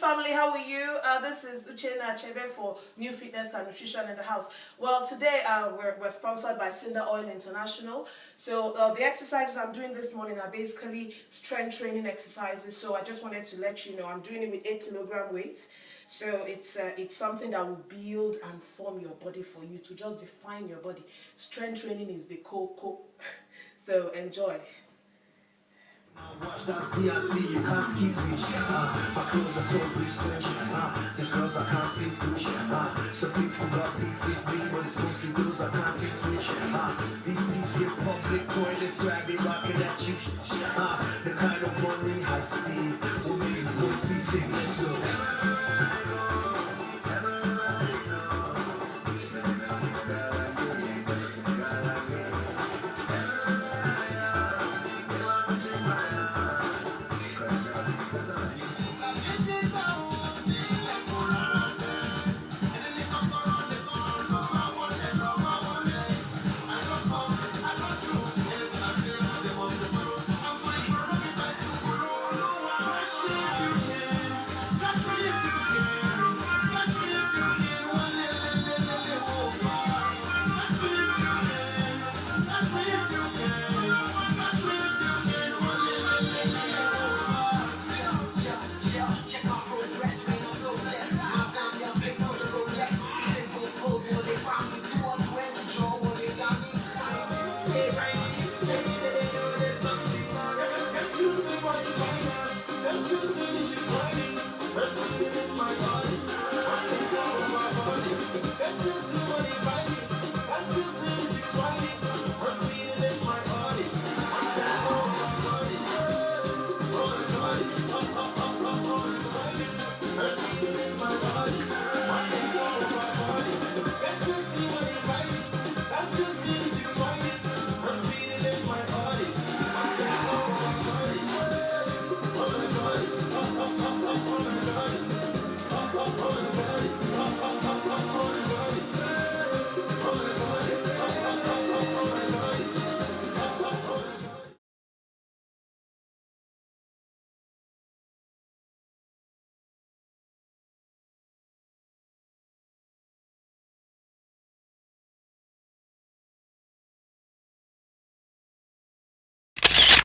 family, how are you? This is Uchenna Achebe for New Fitness and Nutrition in the House. Well, today we're sponsored by Cinder Oil International. So the exercises I'm doing this morning are basically strength training exercises. So I just wanted to let you know I'm doing it with 8 kg weights. So it's something that will build and form your body for you to just define your body. Strength training is the coco. So enjoy. Watch that's DRC, you can't skip reach. My clothes are so recent. These girls I can't sleep with. Some people got beef with me, but it's mostly those I can't take switch. These peeps with public toilets, so I be rocking that cheap. The kind of money I see will be this mostly sickness. Them two things is running.